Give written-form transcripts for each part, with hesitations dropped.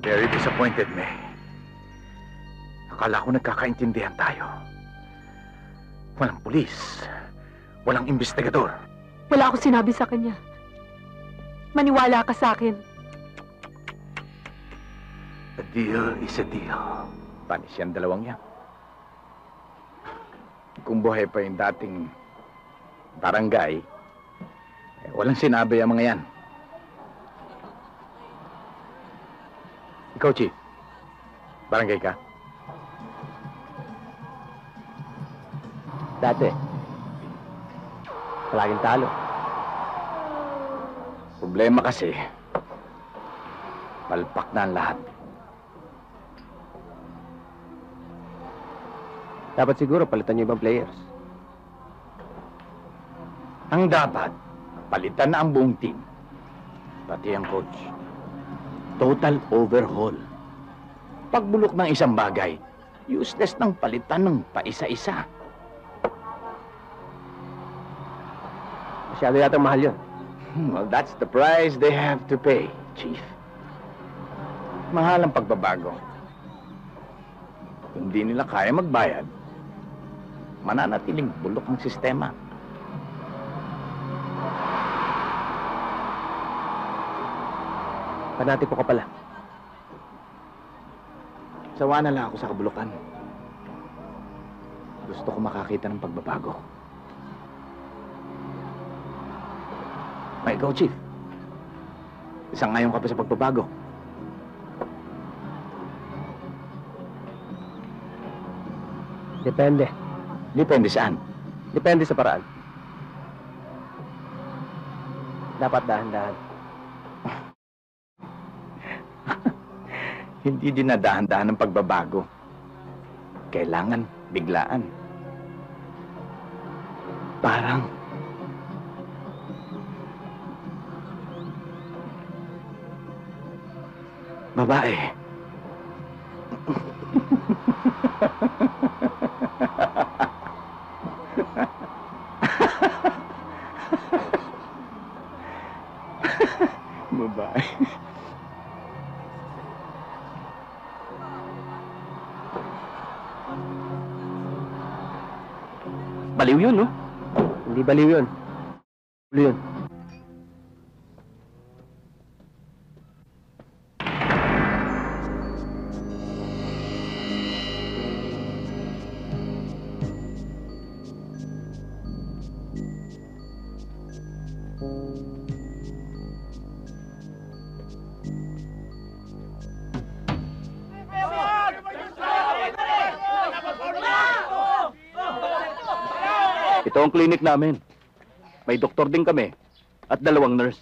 Very disappointed, May. Akala ko nagkakaintindihan tayo. Walang pulis. Walang investigador. Wala akong sinabi sa kanya. Maniwala ka sa akin. A deal is a deal. Panis yan dalawang yan. Kung buhay pa yung dating barangay, walang sinabi ang mga yan. Ikaw, Chief. Barangay ka? Dati. Palaging talo. Problema kasi, palpak na ang lahat. Dapat siguro palitan niyo ibang players. Ang dapat, palitan na ang buong team. Pati ang coach. Total overhaul. Pagbulok ng isang bagay, useless nang palitan ng paisa-isa. Masyado yatang mahal yun. Well, that's the price they have to pay, Chief. Mahal ang pagbabago. Kung di nila kaya magbayad, mananatiling bulok ang sistema. Panatiko ka pala. Sawa na lang ako sa kabulukan. Gusto ko makakita ng pagbabago. Ay, ikaw, Chief. Isang ngayon ka pa sa pagbabago. Depende. Depende saan? Depende sa paraan. Dapat dahan-dahan. Hindi dinadahan-dahan ng pagbabago. Kailangan biglaan. Parang babae. Babae. Baliw yun, no? Hindi baliw yun. Baliw yun. Ito ang clinic namin. May doktor din kami at 2 nurse.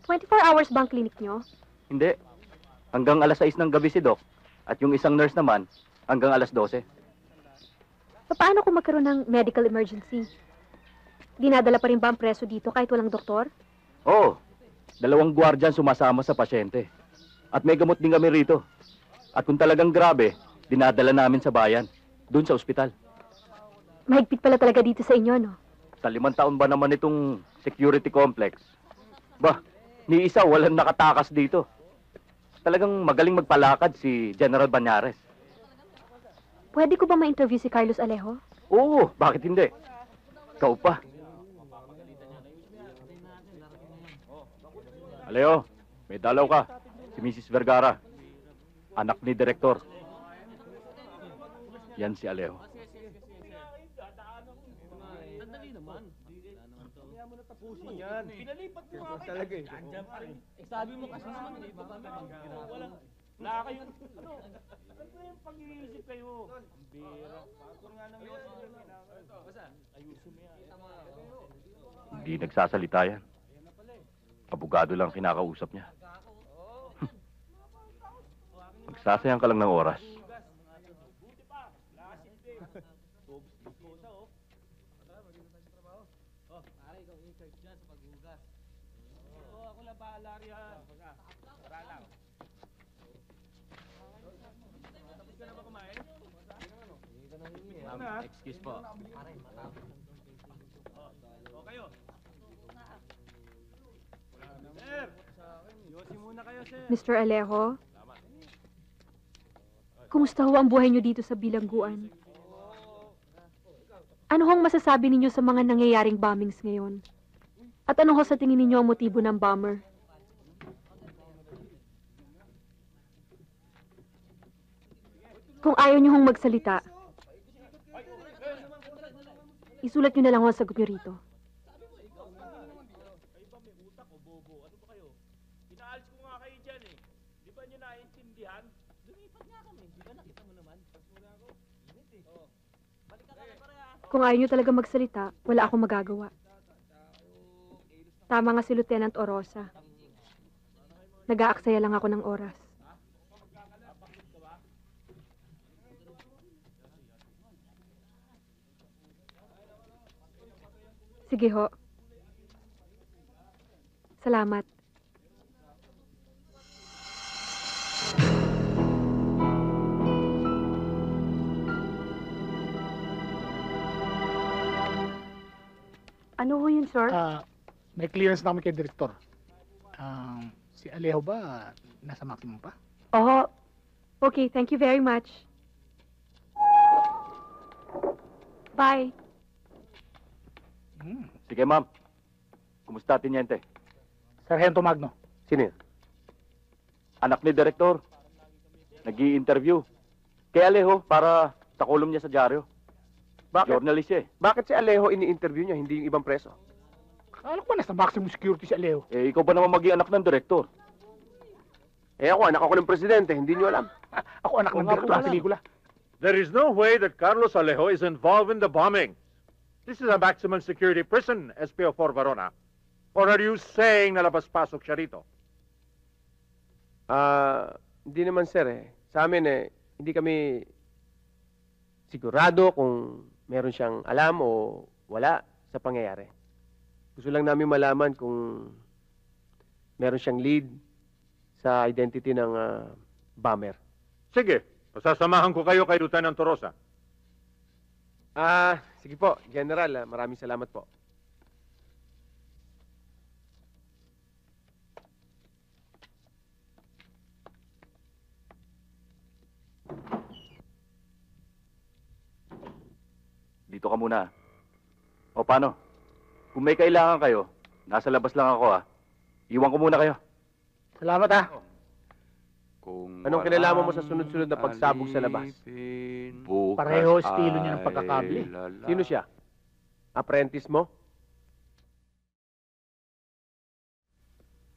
24 hours ba ang clinic nyo? Hindi. Hanggang alas 6 ng gabi si Doc. At yung isang nurse naman, hanggang alas 12. Paano kung magkaroon ng medical emergency? Dinadala pa rin ba ang preso dito kahit walang doktor? Oo. 2 gwardiyan sumasama sa pasyente. At may gamot din kami rito. At kung talagang grabe, dinadala namin sa bayan. Doon sa ospital. Mahigpit pala talaga dito sa inyo, no? Sa 5 taon ba naman itong security complex? Bah, ni isa walang nakatakas dito. Talagang magaling magpalakad si General Banyares. Pwede ko ba ma-interview si Carlos Alejo? Oo, bakit hindi? Ikaw pa. Aleo, may dalaw ka. Si Mrs. Vergara. Anak ni Direktor. Yan si Alejo. Yan. Pinalipat mo nga talaga eh. Andiyan pa rin. Sabi mo kasi naman dito kami. Walang, wala kayong, ano yung pag-iisip kayo? Ang bira. Pagkor nga ng yosi nyo kailangan. Basta, ayusin mo yan. Hindi nagsasalita yan. Abogado lang kinakausap niya. Magsasayang ka lang ng oras. Buti pa. Lasit eh. Kosa oh. Oh, pare, ikaw in charge dyan sa paghugas. Oo, ako lang bahala riyan. Tara lang. Tapos ka na ba kumain? Excuse po. O kayo. Sir, yosi muna. Mr. Alejo? Kumusta ho ang buhay niyo dito sa bilangguan? Ano hong masasabi ninyo sa mga nangyayaring bombings ngayon? At ano ho sa tingin ninyo ang motibo ng bomber? Kung ayaw niyo hong magsalita, isulat niyo na lang ho ang sagot niyo rito. Inaalis ko nga kayo dyan eh. Di ba nyo naiintindihan? Lumipat nga kami. Di ba nakita mo naman? Kung ayaw niyo talaga magsalita, wala akong magagawa. Tama nga si Lieutenant Orosa. Nag-aaksaya lang ako ng oras. Sige ho. Salamat. Ano ho yun, sir? May clearance na kami kay Direktor. Si Alejo ba nasa maximum pa? Oh, okay. Thank you very much. Bye. Sige, ma'am. Kumusta, Teniente? Sargento Magno. Sino yun? Anak ni Direktor. Nag-i-interview. Kay Alejo para sa kolumn niya sa dyaryo. Bakit? Journalist siya eh. Bakit si Alejo ini-interview niya, hindi yung ibang preso? Akala ko ba nasa maximum security si Alejo? Eh, ikaw ba naman maging anak ng Direktor? Eh ako, anak ako ng presidente, hindi niyo alam. Ako anak ng Direktor ng pelikula. There is no way that Carlos Alejo is involved in the bombing. This is a maximum security prison, SPO4 Verona. Or are you saying na labas-pasok siya rito? Hindi naman sir eh. Sa amin hindi kami sigurado kung meron siyang alam o wala sa pangyayari. Gusto lang namin malaman kung meron siyang lead sa identity ng bomber. Sige, pasasamahan ko kayo kay Lieutenant Torosa. Sige po, General. Maraming salamat po. Dito ka muna. O paano? Kung may kailangan kayo, nasa labas lang ako Iwan ko muna kayo. Salamat ha. Anong kinalaman mo sa sunod-sunod na pagsabog sa labas? Pareho estilo niya ng pagkakabli. Sino siya? Apprentice mo?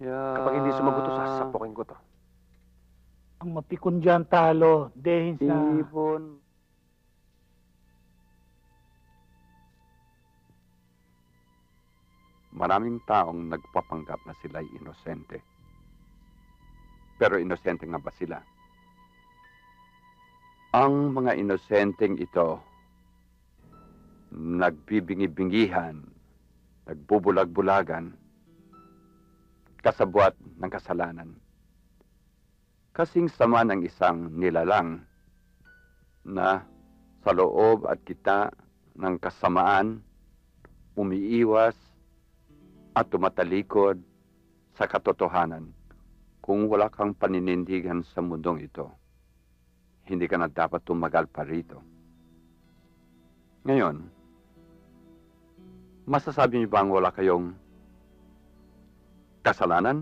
Kapag hindi sumagot to, sasapukin ko to. Ang mapikon dyan talo, dehin sa... Maraming taong nagpapanggap na sila'y inosente. Pero inosente nga ba sila? Ang mga inosenteng ito, nagbibingi-bingihan, nagbubulag-bulagan, kasabwat ng kasalanan. Kasing sama ng isang nilalang na sa loob at kita ng kasamaan, umiiwas at tumatalikod sa katotohanan. Kung wala kang paninindigan sa mundong ito, hindi ka na dapat tumagal pa rito. Ngayon, masasabi niyo bang wala kayong kasalanan?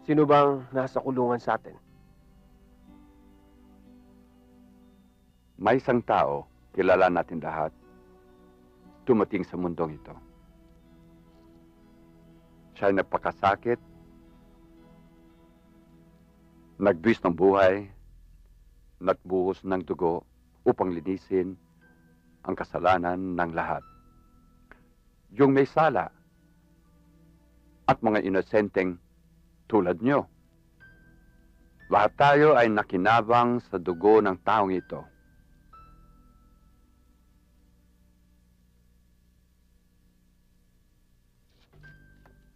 Sino bang nasa kulungan sa atin? May isang tao, kilala natin lahat, tumating sa mundong ito. Siya ay nagpakasakit, nagbuwis ng buhay, nagbuhos ng dugo upang linisin ang kasalanan ng lahat. Yung may sala at mga inosenteng tulad nyo. Lahat tayo ay nakinabang sa dugo ng taong ito.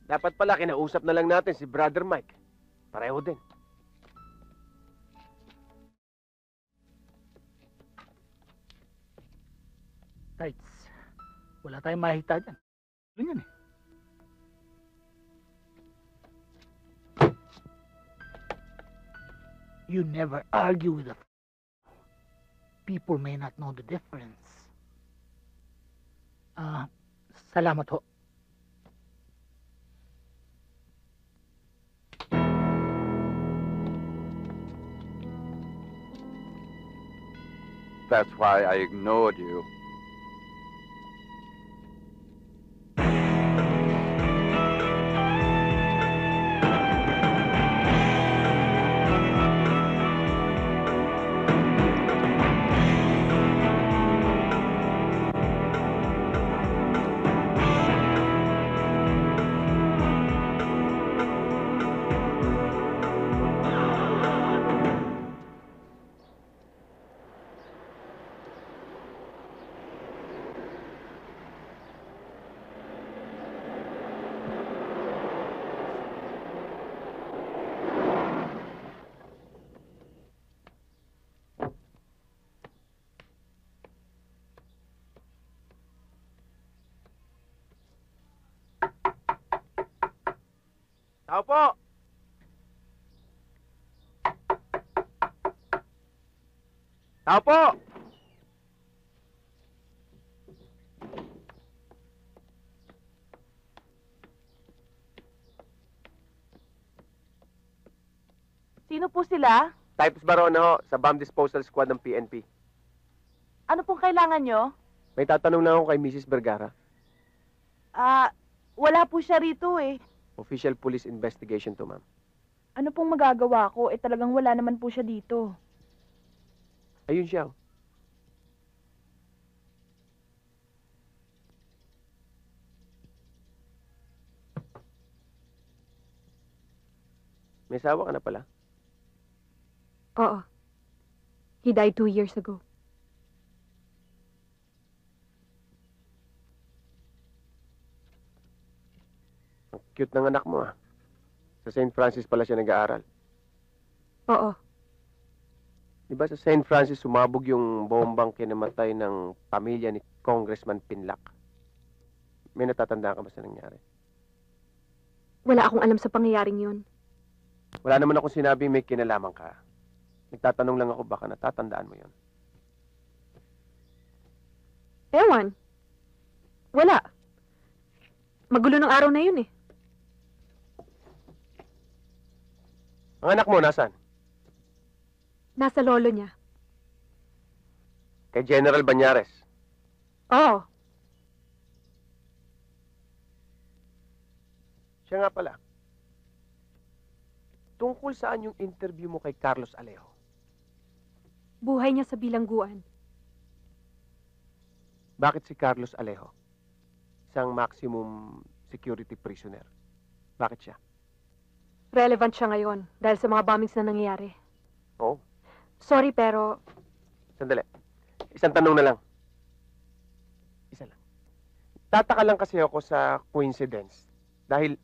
Dapat pala kinausap na lang natin si Brother Mike. Pareho din. Tights. Wala tayong makikita dyan. Ano yan You never argue with a people may not know the difference. Salamat ho. That's why I ignored you. Tao po! Tao po! Sino po sila? Types Barona ho, sa Bomb Disposal Squad ng PNP. Ano pong kailangan nyo? May tatanong lang ako kay Mrs. Vergara. Wala po siya rito eh. Official police investigation to, ma'am. Ano pong magagawa ko? Talagang wala naman po siya dito. Ayun siya. May asawa ka na pala. Oo. He died 2 years ago. Ang cute ng anak mo, ah. Sa St. Francis pala siya nag-aaral. Oo. Di ba sa St. Francis sumabog yung bombang kinamatay ng pamilya ni Congressman Pinlac? May natatandaan ka ba sa nangyari? Wala akong alam sa pangyayaring yun. Wala naman akong sinabi may kinalaman ka. Nagtatanong lang ako baka natatandaan mo yun. Ewan. Wala. Magulo ng araw na yun eh. Ang anak mo, nasaan? Nasa lolo niya. Kay General Banyares. Oo. Siya nga pala. Tungkol saan yung interview mo kay Carlos Alejo? Buhay niya sa bilangguan. Bakit si Carlos Alejo? Isang maximum security prisoner. Bakit siya? Relevant siya ngayon dahil sa mga bombings na nangyayari. Oh, Sorry pero sandali. Isang tanong na lang. Isa lang. Tataka lang kasi ako sa coincidence. Dahil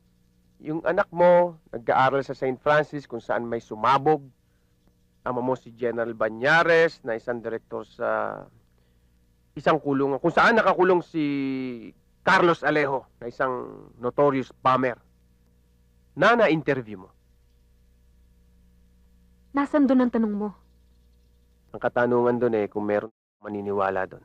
yung anak mo, nag-aaral sa St. Francis kung saan may sumabog. Ama mo si General Banyares na isang direktor sa isang kulungan. Kung saan nakakulong si Carlos Alejo na isang notorious bomber. Na-interview mo. nasan doon ang tanong mo? Ang katanungan doon kung meron maniniwala doon.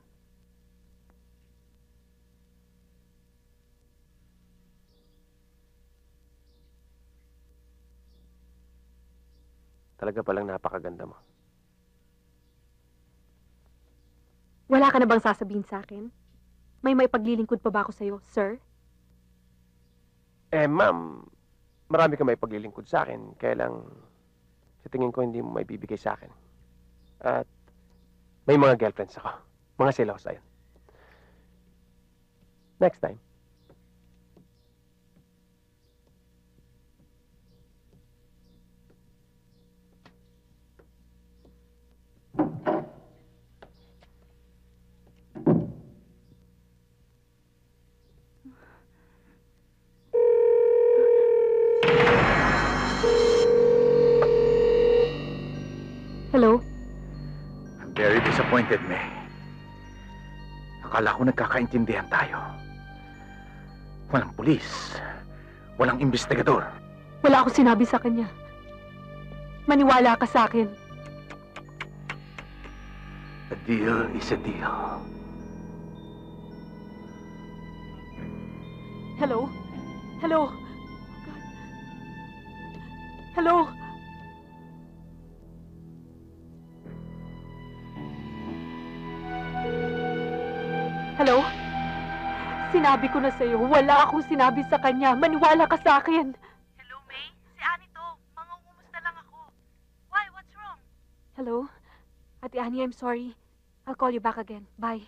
Talaga palang napakaganda mo. Wala ka na bang sasabihin sa akin? May paglilingkod pa ba ako sa'yo, sir? Ma'am, marami ka may paglilingkod sa akin. Kaya lang, sa tingin ko hindi mo may bibigay sa akin. At may mga girlfriends ako. Mga selos ayun. Next time. Hello? I'm very disappointed, May. Akala ko nagkakaintindihan tayo. Walang pulis. Walang investigador. Wala akong sinabi sa kanya. Maniwala ka sa akin. A deal is a deal. Hello? Hello? Hello? Hello? Sinabi ko na sa'yo, wala akong sinabi sa kanya. Maniwala ka sa akin. Hello, May? Si Annie to. Mangungumusta lang ako. Why? What's wrong? Hello? Ate Annie, I'm sorry. I'll call you back again. Bye.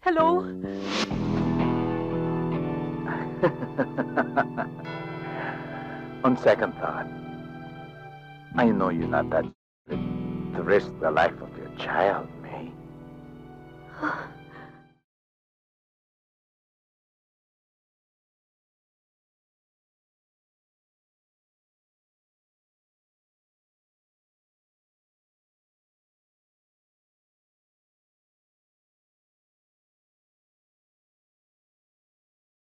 Hello? On second thought, I know you're not that to risk the life of your child, May.